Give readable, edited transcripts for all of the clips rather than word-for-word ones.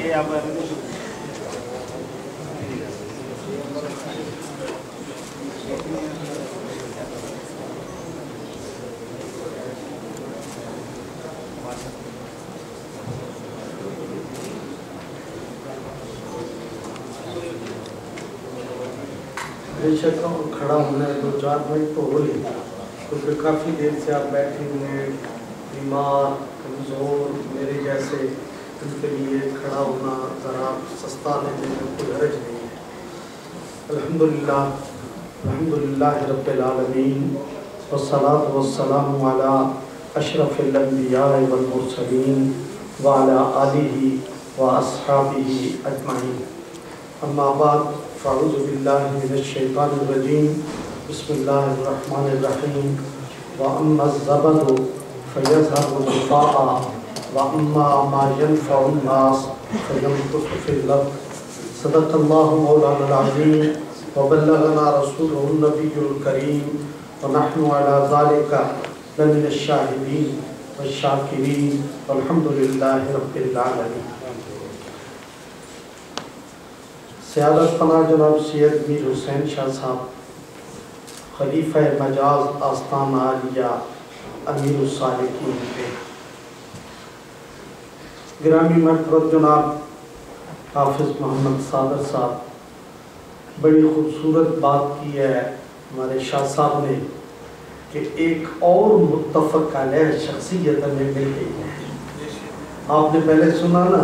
بے شک کھڑا ہونا ہے 2-4 منٹ تو ہو لیتا، کیونکہ کافی دیر سے آپ بیٹھے ہوئے بیمار کمزور میرے جیسے، ان کے لیے کھڑا ہونا ذرا سستا لینے میں کوئی حرج نہیں ہے۔ الحمدللہ رب العالمین والصلاة والسلام علی اشرف الانبیاء والمرسلین وعلی آلہ واصحابہ اجمعین، اما بعد فاعوذ باللہ من الشیطان الرجیم، بسم اللہ الرحمن الرحیم۔ وَأَمَّا الزَّبَدُ فَيَذْهَبُ جُفَاءً وَأَمَّا مَا يَنْفَعُ النَّاسَ فَيَمْكُثُ فِي الْأَرْضِ۔ صدق اللہ مولانا العظیم وبلغنا رسولہ النبی الکریم ونحن علی ذلک لمن الشاہدین والشاکرین والحمدللہ رب العالمین۔ سیادت پناہ جناب سید میر حسین شاہ صاحب خلیفہ مجاز آستان عالیہ امیر الصالحین تھے۔ گرامی مرتبت جناب حافظ محمد صادر صاحب بڑی خوبصورت بات کی ہے ہمارے شاہ صاحب نے کہ ایک اور متفق علیہ شخصیت ہمیں مل گئی ہے۔ آپ نے پہلے سنا نا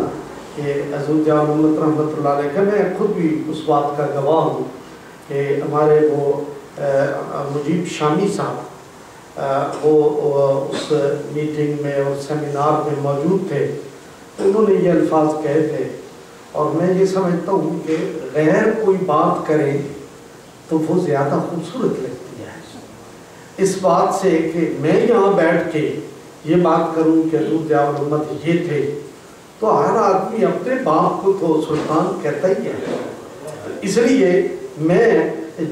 کہ حضرت محمد رحمۃ اللہ علیہ کا، میں خود بھی اس بات کا گواہ ہوں کہ ہمارے وہ مجیب شامی صاحب وہ اس میٹنگ میں اور سیمینار میں موجود تھے، انہوں نے یہ الفاظ کہے تھے، اور میں یہ سمجھتا ہوں کہ غیر کوئی بات کرے تو وہ زیادہ خوبصورت لگتی ہے اس بات سے کہ میں یہاں بیٹھ کے یہ بات کروں کہ حضور ضیاء الامت یہ تھے، تو ہر آدمی اپنے باپ کو تو سلطان کہتا ہی ہے۔ اس لیے میں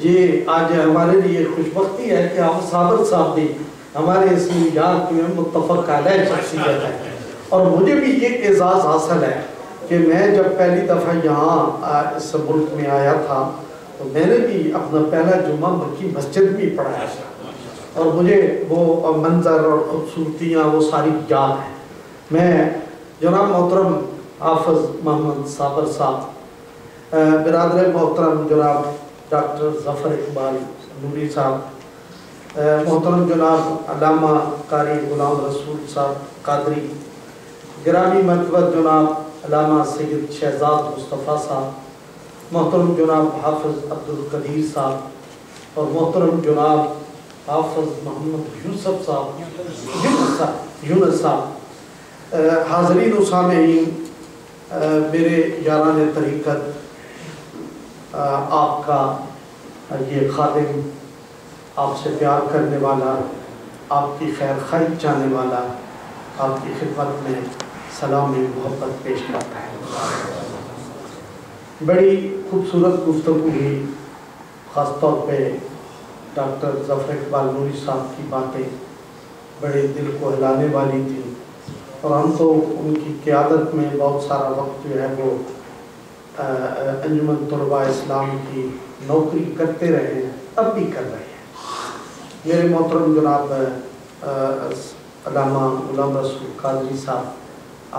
یہ آج ہمارے لیے خوش بختی ہے کہ آپ صادر صاحب بھی ہمارے اس یاد میں متفق علیہ شخصیت ہے، اور مجھے بھی یہ اعزاز حاصل ہے کہ میں جب پہلی دفعہ یہاں اس ملک میں آیا تھا تو میں نے بھی اپنا پہلا جمعہ مکی مسجد میں پڑھایا تھا، اور مجھے وہ منظر اور خوبصورتیاں وہ ساری یاد ہیں۔ میں جناب محترم حافظ محمد صابر صاحب، برادر محترم جناب ڈاکٹر ظفر اقبال نوری صاحب، محترم جناب علامہ قاری غلام رسول صاحب قادری، گرامی مرتبت جناب علامہ سید شہزاد مصطفیٰ صاحب، محترم جناب حافظ عبدالقدیر صاحب، اور محترم جناب حافظ محمد یوسف صاحب یونس صاحب، حاضرین و سامعین، میرے یاران طریقت، آپ کا یہ خادم، آپ سے پیار کرنے والا، آپ کی خیر خواہی چاہنے والا، آپ کی خدمت میں سلام محبت پیش کرتا ہے۔ بڑی خوبصورت گفتگو ہوئی، خاص طور پہ ڈاکٹر ظفر اقبال نوری صاحب کی باتیں بڑے دل کو ہلانے والی تھیں، اور ہم تو ان کی قیادت میں بہت سارا وقت جو ہے وہ انجمن طلباء اسلام کی نوکری کرتے رہے ہیں، اب بھی کر رہے ہیں۔ میرے محترم جناب علامہ غلام رسول قادری صاحب،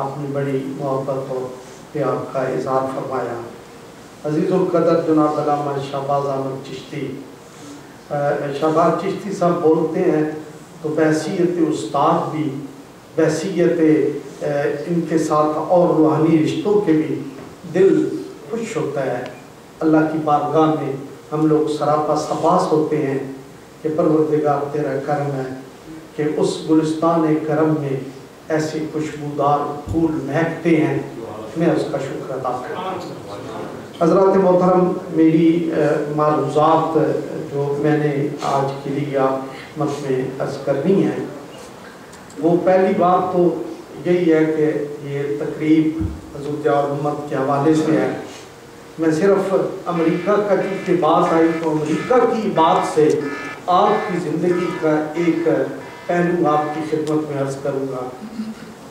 آپ نے بڑی محبت اور پیار کا اظہار فرمایا۔ عزیز القدر جناب علامہ شہباز احمد چشتی، شہباز چشتی صاحب بولتے ہیں تو بحیثیت استاد بھی، بحیثیت ان کے ساتھ اور روحانی رشتوں کے بھی دل خوش ہوتا ہے۔ اللہ کی بارگاہ میں ہم لوگ سراپا سپاس ہوتے ہیں کہ پروردگار تیرا کرم ہے کہ اس گلستان کرم میں ایسے خوشبودار پھول مہکتے ہیں، میں اس کا شکر ادا کرتا ہوں۔ حضرات محترم، میری معروضات جو میں نے آج کے لیے آپ میں عرض کرنی ہے، وہ پہلی بات تو یہی ہے کہ یہ تقریب حضور ضیاء الامت کے حوالے سے ہے۔ میں صرف امریکہ کا چونکہ بات آئی تو امریکہ کی بات سے آپ کی زندگی کا ایک پہلو آپ کی خدمت میں عرض کروں گا۔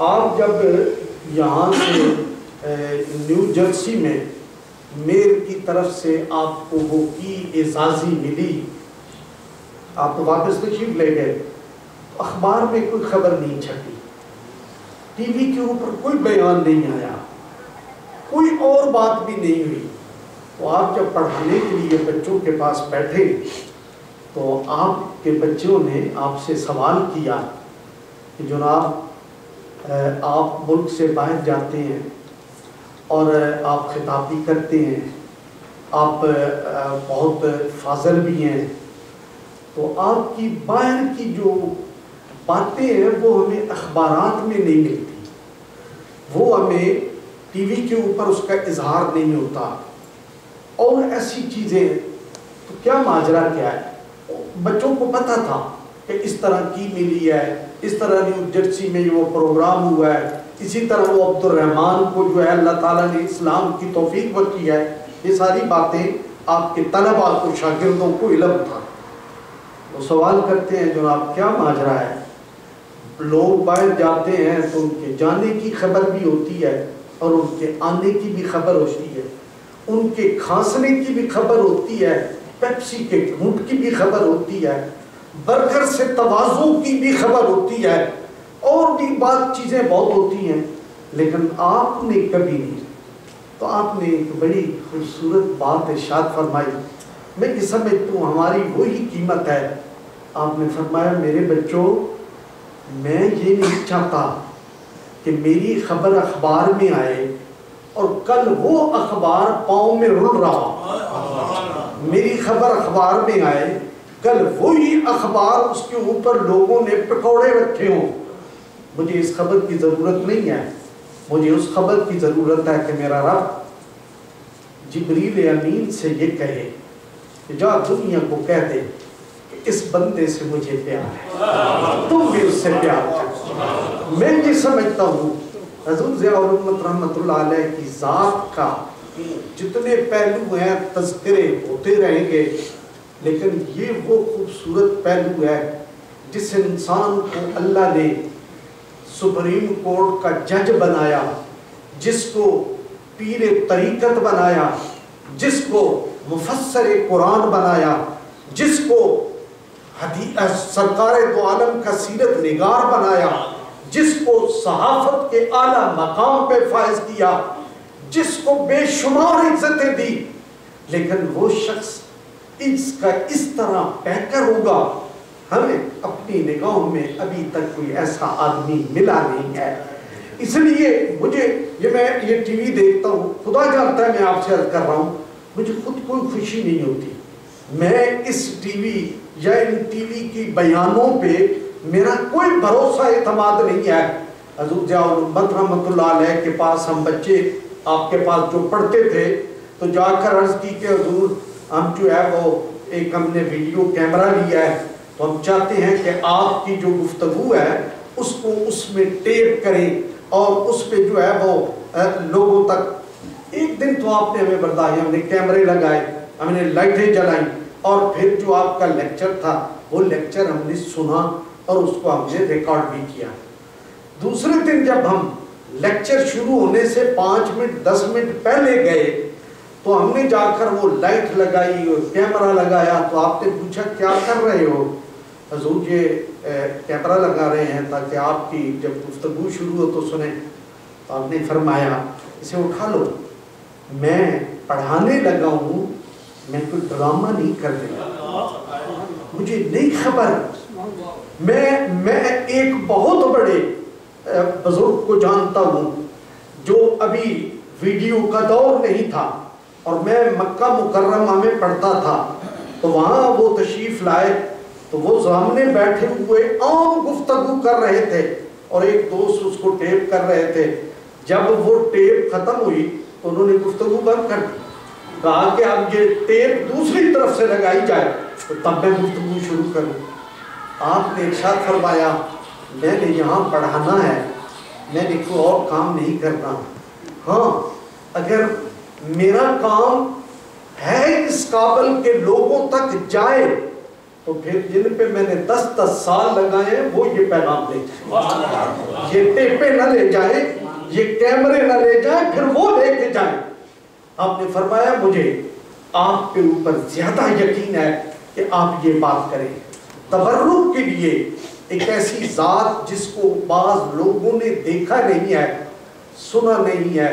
آپ جب یہاں سے نیو جرسی میں میئر کی طرف سے آپ کو وہ کی اعزازی ملی، آپ تو واپس تشریف لے گئے، اخبار میں کوئی خبر نہیں چھپی، ٹی وی کے اوپر کوئی بیان نہیں آیا، کوئی اور بات بھی نہیں ہوئی۔ تو آپ جب پڑھانے کے لیے بچوں کے پاس بیٹھے تو آپ کے بچوں نے آپ سے سوال کیا کہ جناب آپ ملک سے باہر جاتے ہیں اور آپ خطابی کرتے ہیں، آپ بہت فاضل بھی ہیں، تو آپ کی باہر کی جو باتیں ہیں وہ ہمیں اخبارات میں نہیں ملتی، وہ ہمیں ٹی وی کے اوپر اس کا اظہار نہیں ہوتا اور ایسی چیزیں، تو کیا ماجرا کیا ہے؟ بچوں کو پتہ تھا کہ اس طرح کی ملی ہے، اس طرح نیو جرسی میں وہ پروگرام ہوا ہے، اسی طرح وہ عبد الرحمن کو جو ہے اللہ تعالیٰ نے اسلام کی توفیق بخشی ہے، یہ ساری باتیں آپ کے طلباء کو، شاگردوں کو علم تھا۔ وہ سوال کرتے ہیں جناب کیا ماجرا ہے؟ لوگ باہر جاتے ہیں تو ان کے جانے کی خبر بھی ہوتی ہے اور ان کے آنے کی بھی خبر ہوتی ہے، ان کے کھانسنے کی بھی خبر ہوتی ہے، پیپسی کے گھونٹ کی بھی خبر ہوتی ہے، برگر سے تواضع کی بھی خبر ہوتی ہے، اور بھی بات چیزیں بہت ہوتی ہیں، لیکن آپ نے کبھی نہیں۔ تو آپ نے ایک بڑی خوبصورت بات ارشاد فرمائی، میں یہ سمجھتا ہوں ہماری وہی قیمت ہے۔ آپ نے فرمایا میرے بچوں، میں یہ نہیں چاہتا کہ میری خبر اخبار میں آئے اور کل وہ اخبار پاؤں میں رل رہا، میری خبر اخبار میں آئے، کل وہی اخبار اس کے اوپر لوگوں نے پکوڑے رکھے ہوں۔ مجھے اس خبر کی ضرورت نہیں ہے، مجھے اس خبر کی ضرورت ہے کہ میرا رب جبریل امین سے یہ کہے کہ جا دنیا کو کہہ دے کہ اس بندے سے مجھے پیار ہے، تم بھی اس سے پیار کرو۔ میں یہ سمجھتا ہوں حضور ضیاء الامت رحمۃ اللہ علیہ کی ذات کا جتنے پہلو ہیں تذکرے ہوتے رہیں گے، لیکن یہ وہ خوبصورت پہلو ہے جس انسان کو اللہ نے سپریم کورٹ کا جج بنایا، جس کو پیر طریقت بنایا، جس کو مفسر قرآن بنایا، جس کو سرکار دو عالم کا سیرت نگار بنایا، جس کو صحافت کے اعلیٰ مقام پہ فائز کیا، جس کو بے شمار عزتیں دی، لیکن وہ شخص اس کا اس طرح بہتر ہوگا، ہمیں اپنی نگاہوں میں ابھی تک کوئی ایسا آدمی ملا نہیں ہے۔ اس لیے مجھے میں یہ ٹی وی دیکھتا ہوں، خدا جانتا ہے میں آپ سے عرض کر رہا ہوں، مجھے خود کوئی خوشی نہیں ہوتی، میں اس ٹی وی یا ان ٹی وی کی بیانوں پہ میرا کوئی بھروسہ اعتماد نہیں ہے۔ حضور ضیاء الامت رحمۃ اللہ علیہ کے پاس ہم بچے آپ کے پاس جو پڑھتے تھے تو جا کر عرض کی کہ حضور ہم جو ہے وہ ایک ہم نے ویڈیو کیمرہ لیا ہے، تو ہم چاہتے ہیں کہ آپ کی جو گفتگو ہے اس کو اس میں ٹیپ کریں اور اس پہ جو ہے وہ لوگوں تک۔ ایک دن تو آپ نے ہمیں برداشت، ہم نے کیمرے لگائے، ہم نے لائٹیں جلائیں، اور پھر جو آپ کا لیکچر تھا وہ لیکچر ہم نے سنا اور اس کو ہم نے ریکارڈ بھی کیا۔ دوسرے دن جب ہم لیکچر شروع ہونے سے 5 منٹ 10 منٹ پہلے گئے تو ہم نے جا کر وہ لائٹ لگائی اور کیمرہ لگایا، تو آپ نے پوچھا کیا کر رہے ہو؟ حضور یہ کیمرہ لگا رہے ہیں تاکہ آپ کی جب گفتگو شروع ہو تو سنیں۔ تو آپ نے فرمایا اسے اٹھا لو، میں پڑھانے لگا ہوں، میں کوئی ڈرامہ نہیں کر رہا، مجھے نہیں خبر، میں ایک بہت بڑے بزرگ کو جانتا ہوں جو ابھی ویڈیو کا دور نہیں تھا اور میں مکہ مکرمہ میں پڑھتا تھا، تو وہاں وہ تشریف لائے تو وہ سامنے بیٹھے ہوئے عام گفتگو کر رہے تھے اور ایک دوست اس کو ٹیپ کر رہے تھے۔ جب وہ ٹیپ ختم ہوئی تو انہوں نے گفتگو بند کر دی، کہا کہ اب یہ ٹیپ دوسری طرف سے لگائی جائے تو تب میں گفتگو شروع کروں۔ آپ نے ارشاد فرمایا میں نے یہاں پڑھانا ہے، میں نے کوئی اور کام نہیں کرنا۔ ہاں اگر میرا کام ہے اس قابل کہ لوگوں تک جائے تو پھر جن پہ میں نے 10 سال لگائے وہ یہ پیغام لے جائیں، یہ ٹیپیں نہ لے جائیں، یہ کیمرے نہ لے جائیں، پھر وہ لے کے جائیں۔ آپ نے فرمایا مجھے آپ کے اوپر زیادہ یقین ہے کہ آپ یہ بات کریں۔ تبرک کے لیے ایک ایسی ذات جس کو بعض لوگوں نے دیکھا نہیں ہے، سنا نہیں ہے،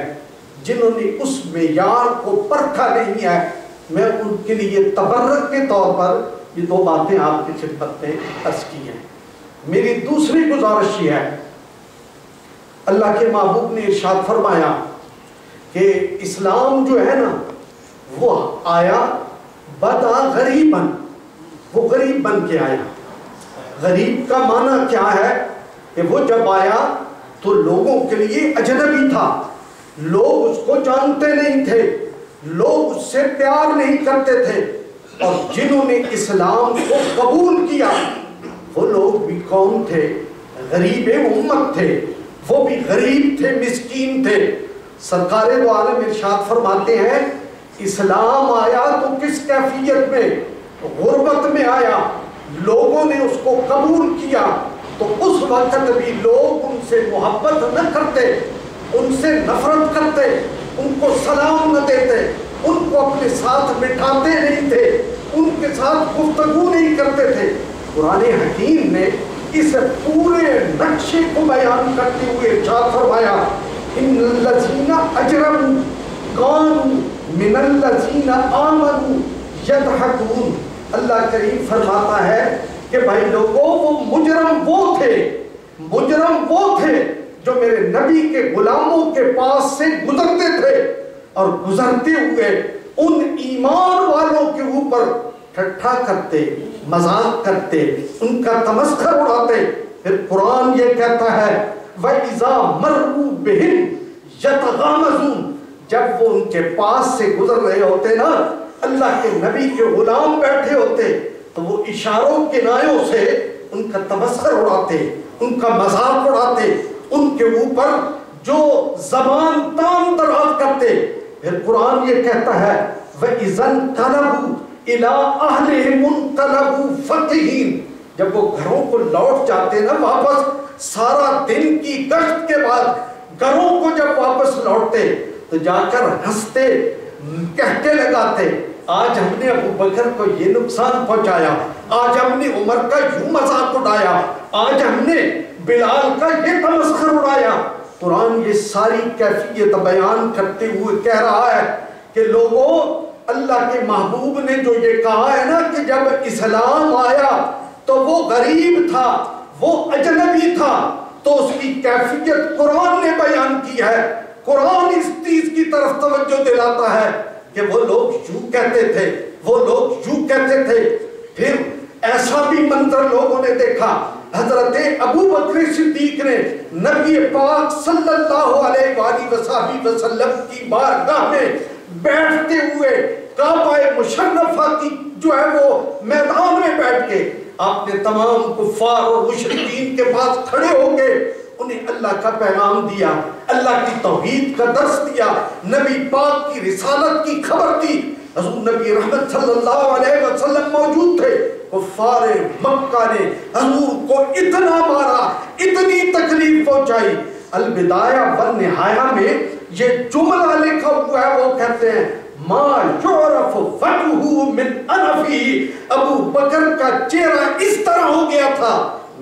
جنہوں نے اس معیار کو پرکھا نہیں ہے، میں ان کے لیے تبرک کے طور پر یہ دو باتیں آپ کی خدمت میں عرض کی ہیں۔ میری دوسری گزارش یہ ہے، اللہ کے محبوب نے ارشاد فرمایا کہ اسلام جو ہے نا وہ آیا بدا غریباً، وہ غریب بن کے آیا۔ غریب کا معنی کیا ہے کہ وہ جب آیا تو لوگوں کے لیے اجنبی تھا، لوگ اس کو جانتے نہیں تھے، لوگ اس سے پیار نہیں کرتے تھے، اور جنہوں نے اسلام کو قبول کیا وہ لوگ بھی کون تھے؟ غریب امت تھے، وہ بھی غریب تھے، مسکین تھے۔ سرکار دو عالم ارشاد فرماتے ہیں اسلام آیا تو کس کیفیت میں؟ غربت میں آیا، لوگوں نے اس کو قبول کیا تو اس وقت بھی لوگ ان سے محبت نہ کرتے، ان سے نفرت کرتے، ان کو سلام نہ دیتے، ان کو اپنے ساتھ بٹھاتے نہیں تھے، ان کے ساتھ گفتگو نہیں کرتے تھے۔ قرآن حکیم نے اس پورے نقشے کو بیان کرتے ہوئے ارشاد فرمایا ان الذین اجرموا کانوا من الذین آمنوا یضحکون۔ اللہ کریم فرماتا ہے کہ بھائی لوگوں وہ مجرم وہ تھے جو میرے نبی کے غلاموں کے پاس سے گزرتے تھے اور گزرتے ہوئے ان ایمان والوں کے اوپر ٹھٹھا کرتے، مذاق کرتے، ان کا تمسخر اڑاتے۔ پھر قرآن یہ کہتا ہے وَإِذَا مَرُّوا بِهِمْ يَتَغَامَزُونَ، جب وہ ان کے پاس سے گزر رہے ہوتے نا، اللہ کے نبی کے غلام بیٹھے ہوتے تو وہ اشاروں کنایوں سے ان کا تمسخر اڑاتے، ان کا مذاق اڑاتے، ان کے اوپر جو زبان تام دراز کرتے۔ پھر قرآن یہ کہتا ہے وَإِذَا انْقَلَبُوا إِلَىٰ أَهْلِهِمُ انْقَلَبُوا فَكِهِينَ، جب وہ گھروں کو لوٹ جاتے نا واپس، سارا دن کی گشت کے بعد گھروں کو جب واپس لوٹتے تو جا کر ہنستے، کہتے لگاتے آج ہم نے ابو بکر کو یہ نقصان پہنچایا، آج ہم نے عمر کا یوں مذاق اڑایا، آج ہم نے بلال کا یہ تمسخر اڑایا۔ قرآن یہ ساری کیفیت بیان کرتے ہوئے کہہ رہا ہے کہ لوگوں اللہ کے محبوب نے جو یہ کہا ہے نا کہ جب اسلام آیا تو وہ غریب تھا، وہ اجنبی تھا، تو اس کی کیفیت قرآن نے بیان کی ہے۔ قرآن اس چیز کی طرف توجہ دلاتا ہے کہ وہ لوگ یوں کہتے تھے، وہ لوگ یوں کہتے تھے۔ پھر ایسا بھی منظر لوگوں نے دیکھا، حضرت ابو بکر صدیق نے نبی پاک صلی اللہ علیہ وآلہ وسلم کی بارگاہ میں بیٹھتے ہوئے کعبہ مشرفہ کی جو ہے وہ میدان میں بیٹھ کے آپ نے تمام کفار اور مشرکین کے پاس کھڑے ہو کے انہیں اللہ کا پیغام دیا، اللہ کی توحید کا درس دیا، نبی پاک کی رسالت کی خبر دی۔ حضور نبی رحمت صلی اللہ علیہ وسلم موجود تھے، کفار مکہ نے حضور کو اتنا مارا، اتنی تکلیف پہنچائی۔ البدایہ والنہایہ میں یہ جملہ لکھا ہوا ہے، وہ کہتے ہیں ما یعرف وجہہ من انفہ، ابو بکر کا چہرہ اس طرح ہو گیا تھا،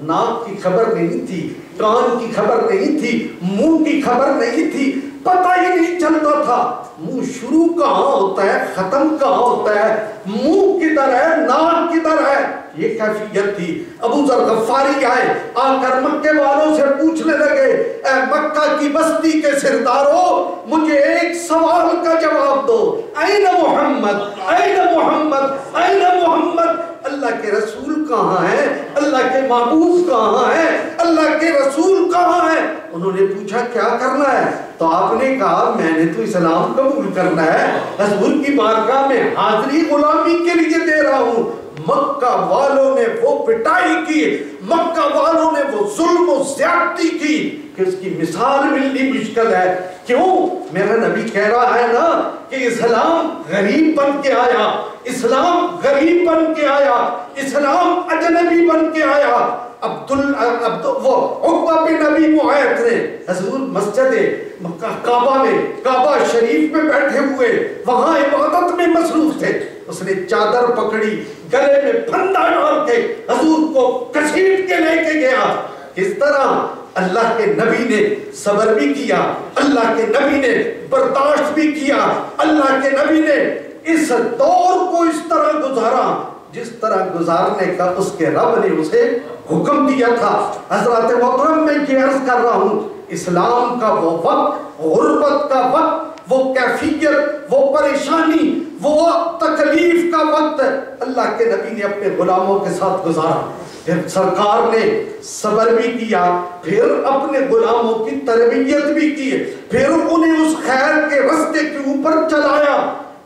ناک کی خبر نہیں تھی، کان کی خبر نہیں تھی، منہ کی خبر نہیں تھی، پتہ ہی نہیں چلتا تھا منہ شروع کہاں ہوتا ہے، ختم کہاں ہوتا ہے، منہ کدھر ہے، ناک کدھر ہے، یہ کیفیت تھی۔ ابو ذر غفاری آئے، آ کر مکے والوں سے پوچھنے لگے اے مکہ کی بستی کے سرداروں، مجھے ایک سوال کا جواب دو، این محمد، این محمد، این محمد، اللہ کے رسول کہاں ہیں، اللہ کے محبوب کہاں ہیں، اللہ کے رسول کہاں ہیں؟ انہوں نے پوچھا کیا کرنا ہے؟ تو آپ نے کہا میں نے تو اسلام قبول کرنا ہے، حضور کی بارگاہ میں حاضری غلامی کے لیے دے رہا ہوں۔ مکہ والوں نے وہ پٹائی کی، مکہ والوں نے وہ ظلم و زیادتی کی کہ اس کی مثال ملنی مشکل ہے۔ کیوں؟ میرا نبی کہہ رہا ہے نا کہ اسلام غریب بن کے آیا، اسلام غریب بن کے آیا، اسلام اجنبی بن کے آیا۔ وہ عقبہ بن ابی معیط نے حضور مسجد کعبہ میں، کعبہ شریف میں بیٹھے ہوئے وہاں عبادت میں مصروف تھے، اس نے چادر پکڑی، گلے میں پھندا ڈال کے حضور کو کسیٹ کے لے کے گیا۔ کس طرح اللہ کے نبی نے صبر بھی کیا، اللہ کے نبی نے برداشت بھی کیا، اللہ کے نبی نے اس دور کو اس طرح گزارا جس طرح گزارنے کا اس کے رب نے اسے حکم دیا تھا۔ حضرات محترم، میں یہ عرض کر رہا ہوں، اسلام کا وہ وقت، غربت کا وقت، وہ کیفیت، وہ پریشانی، وہ تکلیف کا وقت اللہ کے نبی نے اپنے غلاموں کے ساتھ گزارا۔ پھر سرکار نے صبر بھی کیا، پھر اپنے غلاموں کی تربیت بھی کی، پھر انہیں اس خیر کے راستے کے اوپر چلایا،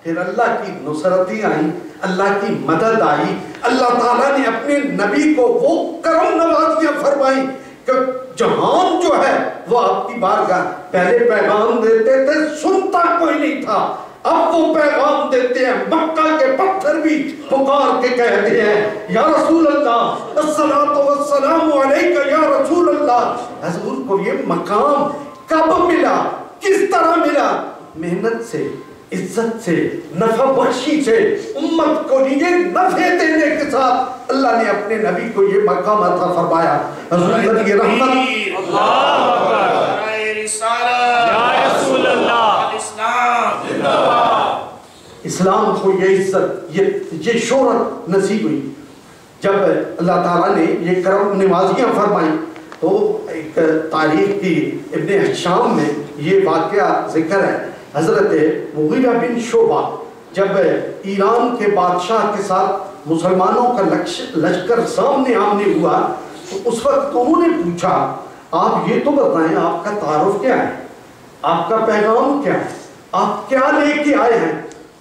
پھر اللہ کی نصرتیں آئیں، اللہ کی مدد آئی، اللہ تعالیٰ نے اپنے نبی کو وہ کرم نوازیاں فرمائیں کہ جہان جو ہے وہ آپ کی بارگاہ، پہلے پیغام دیتے تھے سنتا کوئی نہیں تھا، اب وہ پیغام دیتے ہیں، مکہ کے پتھر بھی پکار کے کہتے ہیں یا رسول اللہ الصلاۃ والسلام علیک یا رسول اللہ۔ حضور کو یہ مقام کب ملا، کس طرح ملا؟ محنت سے، عزت سے، نفع بخشی سے، امت کو لیے نفع دینے کے ساتھ اللہ نے اپنے نبی کو یہ مقام عطا فرمایا۔ حضور نبی رحمت اسلام کو یہ عزت، یہ شہرت نصیب ہوئی۔ جب اللہ تعالیٰ نے یہ کرم نوازیاں فرمائیں تو ایک تاریخ کی ابن ہشام میں یہ واقعہ ذکر ہے۔ حضرت مغیرہ بن شعبہ جب ایران کے بادشاہ کے ساتھ مسلمانوں کا لشکر سامنے آمنے ہوا تو اس وقت انہوں نے پوچھا، آپ یہ تو بتائیں آپ کا تعارف کیا ہے، آپ کا پیغام کیا ہے، آپ کیا لے کے آئے ہیں؟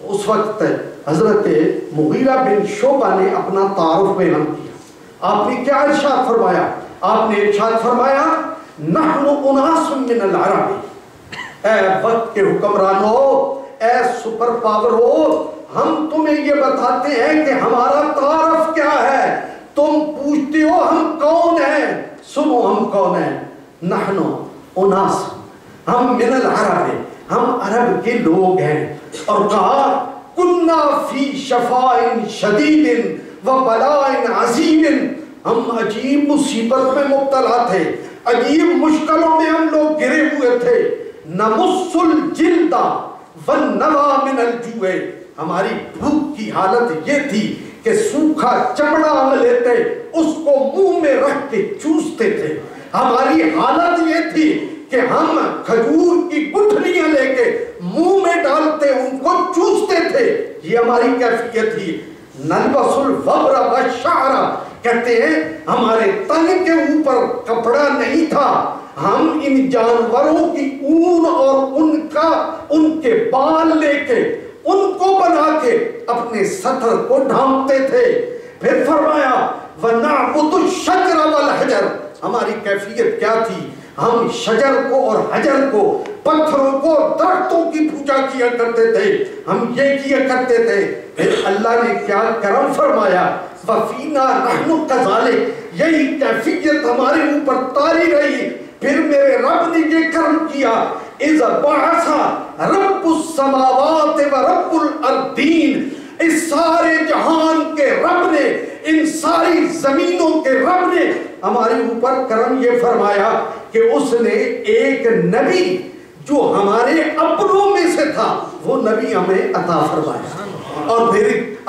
اس وقت حضرت مغیرہ بن شعبہ نے اپنا تعارف بیان کیا۔ آپ نے کیا ارشاد فرمایا؟ آپ نے ارشاد فرمایا نحن اناس من العرب، اے وقت کے حکمرانوں، اے سپر پاوروں، ہم تمہیں یہ بتاتے ہیں کہ ہمارا تعارف کیا ہے۔ تم پوچھتے ہو ہم کون ہیں، سنو ہم کون ہیں۔ نحن اناس، ہم من العرب ہیں، ہم عرب کے لوگ ہیں۔ اور کہا کننا فی شفاء شدید و بلاء عظیم، ہم عجیب مصیبت میں مبتلا تھے، عجیب مشکلوں میں ہم لوگ گرے ہوئے تھے۔ نمس الجلد والنوى من الجوع، ہماری بھوک کی حالت یہ تھی کہ سوکھا چمڑا ہم لیتے اس کو منہ میں رکھ کے چوستے تھے۔ ہماری حالت یہ تھی کہ ہم کھجور کی گٹھلیاں لے کے منہ میں ڈالتے ان کو چوستے تھے، یہ ہماری کیفیت تھی۔ نلبس الوبر والشعر، کہتے ہیں ہمارے تن کے اوپر کپڑا نہیں تھا، ہم ان جانوروں کی اون اور ان کے بال لے کے ان کو بنا کے اپنے سطر کو ڈھانپتے تھے۔ پھر فرمایا وَنَعْبُدُ الشَّجْرَ وَالْحَجَرَ، ہماری کیفیت کیا تھی؟ ہم شجر کو اور حجر کو، پتھروں کو، درختوں کی پوجا کیا کرتے تھے، ہم یہ کیا کرتے تھے۔ پھر اللہ نے کیا کرم فرمایا وَفِينَا نَحْنُ كَذَلِكَ، یہی کیفیت ہمارے اوپر طاری رہی۔ پھر میرے رب نے یہ کرم کیا اِذْ بَعَثَ رَبُّ السَّمَاوَاتِ وَرَبُّ الْأَرْضِينَ، اس سارے جہان کے رب نے، ان ساری زمینوں کے رب نے ہمارے اوپر کرم یہ فرمایا کہ اس نے ایک نبی جو ہمارے اپنوں میں سے تھا وہ نبی ہمیں عطا فرمایا۔ اور پھر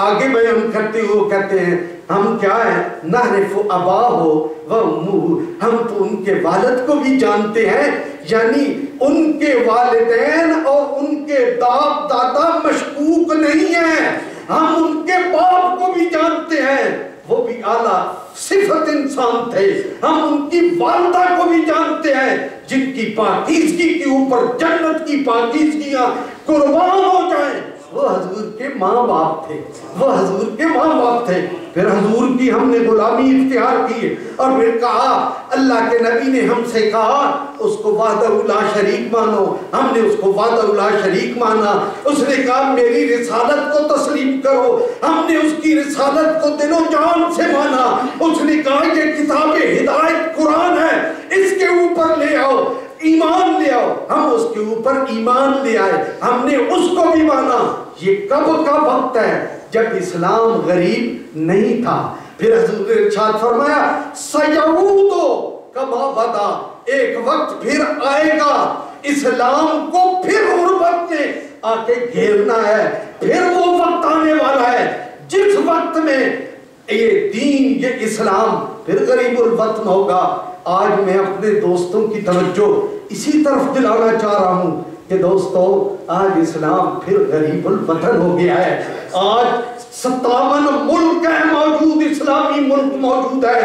آگے بیان کرتے ہوئے کہتے ہیں ہم کیا ہیں، نعرف اباہ و امہ، ہم تو ان کے والد کو بھی جانتے ہیں، یعنی ان کے والدین اور ان کے باپ دادا مشکوک نہیں ہیں، ہم ان کے باپ کو بھی جانتے ہیں، وہ بھی اعلیٰ صفت انسان تھے، ہم ان کی والدہ کو بھی جانتے ہیں جن کی پاکیزگی کے اوپر جنت کی پاکیزگیاں قربان ہو جائیں۔ وہ حضور کے ماں باپ تھے، وہ حضور کے ماں باپ تھے۔ پھر حضور کی ہم نے غلامی اختیار کی اور پھر کہا، اللہ کے نبی نے ہم سے کہا اس کو وحدہ لا شریک مانو، ہم نے اس کو وحدہ لا شریک مانا۔ اس نے کہا میری رسالت کو تسلیم کرو، ہم نے اس کی رسالت کو دل و جان سے مانا۔ اس نے کہا یہ کتاب ہدایت قرآن ہے، اس کے اوپر لے آؤ، ایمان لے آؤ۔ ہم اس کے اوپر ایمان لے آئے، ہم نے اس کو بھی مانا۔ یہ کب کا وقت ہے؟ جب اسلام غریب نہیں تھا۔ پھر حضور نے ارشاد فرمایا سَيَعُودُ كَمَا بَدَا، ایک وقت پھر آئے گا اسلام کو پھر غربت نے آ کے گھیرنا ہے۔ پھر وہ وقت آنے والا ہے جس وقت میں یہ دین، یہ اسلام پھر غریب الوطن ہوگا۔ آج میں اپنے دوستوں کی توجہ اسی طرف دلانا چاہ رہا ہوں کہ دوستو آج اسلام پھر غریب الوطن ہو گیا ہے۔ آج 57 ملک ہیں موجود، اسلامی ملک موجود ہے۔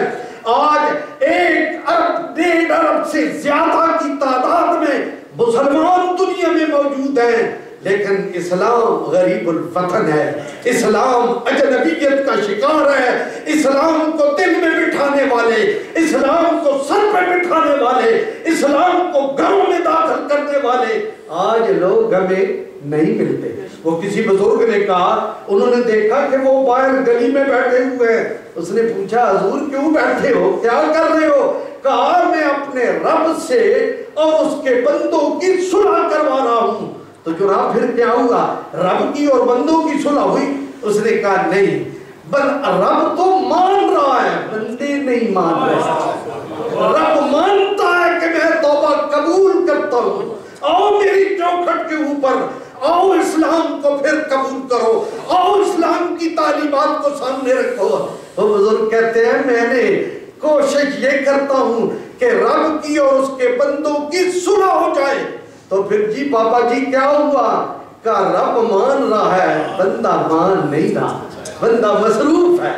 آج 1 ارب 1.5 ارب سے زیادہ کی تعداد میں مسلمان دنیا میں موجود ہیں، لیکن اسلام غریب الوطن ہے۔ اسلام اجنبیت کا شکار ہے۔ اسلام کو دل میں بٹھانے والے، اسلام کو سر پہ بٹھانے والے، اسلام کو گھروں میں داخل کرنے والے آج لوگ ہمیں نہیں ملتے۔ وہ کسی بزرگ نے کہا، انہوں نے دیکھا کہ وہ باہر گلی میں بیٹھے ہوئے ہیں۔ اس نے پوچھا حضور کیوں بیٹھے ہو، کیا کر رہے ہو؟ کہا میں اپنے رب سے اور اس کے بندوں کی صلح کروا رہا ہوں۔ تو جناب پھر کیا ہوا؟ رب کی اور بندوں کی صلح ہوئی؟ اس نے کہا نہیں، رب تو مان رہا ہے، بندے نہیں مان رہے۔ رب مانتا ہے کہ میں توبہ قبول کرتا ہوں، آؤ میری چوکھٹ کے اوپر، آؤ اسلام کو پھر قبول کرو، آؤ اسلام کی تعلیمات کو سامنے رکھو۔ وہ بزرگ کہتے ہیں میں نے کوشش یہ کرتا ہوں کہ رب کی اور اس کے بندوں کی صلح ہو جائے۔ تو پھر جی بابا جی کیا ہوا؟ کہ رب مان رہا ہے، بندہ مان نہیں رہا، بندہ مصروف ہے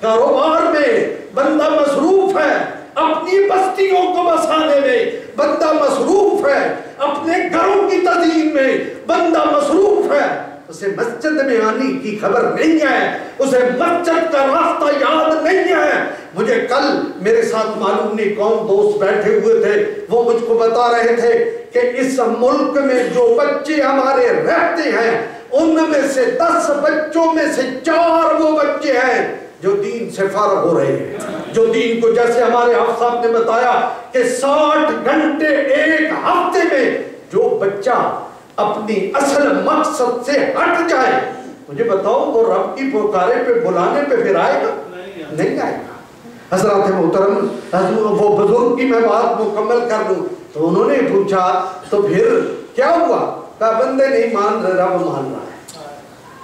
کاروبار میں، بندہ مصروف ہے اپنی بستیوں کو بسانے میں، بندہ مصروف ہے اپنے گھروں کی تزئین میں، بندہ مصروف ہے، اسے مسجد میں آنے کی خبر نہیں ہے، اسے مسجد کا راستہ یاد نہیں ہے۔ مجھے کل میرے ساتھ معلوم نہیں کون دوست بیٹھے ہوئے تھے، وہ مجھ کو بتا رہے تھے کہ اس ملک میں جو بچے ہمارے رہتے ہیں ان میں سے 10 بچوں میں سے 4 وہ بچے ہیں جو دین سے فارغ ہو رہے ہیں، جو دین کو، جیسے ہمارے حافظ صاحب نے بتایا کہ 60 گھنٹے ایک ہفتے میں جو بچہ اپنی اصل مقصد سے ہٹ جائے، مجھے بتاؤ وہ رب کی پکارے پہ بلانے پہ پھر آئے گا؟ نہیں آئے گا۔ حضرات محترم، وہ بزرگ کی میں بات مکمل کر دوں تو انہوں نے پوچھا تو پھر کیا ہوا؟ کہا بندے نہیں مان رہے، رب مان رہا ہے۔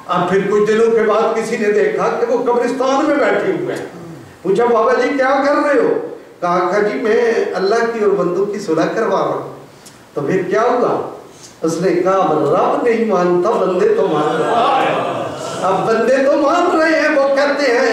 اب پھر کچھ دنوں کے بعد کسی نے دیکھا کہ وہ قبرستان میں بیٹھے ہوئے ہیں۔ پوچھا بابا جی کیا کر رہے ہو؟ کہا جی میں اللہ کی اور بندوں کی صلح کروا رہا ہوں۔ تو پھر کیا ہوا؟ اس نے کہا رب نہیں مانتا، بندے تو مان رہے ہیں۔ اب بندے تو مان رہے ہیں، وہ کہتے ہیں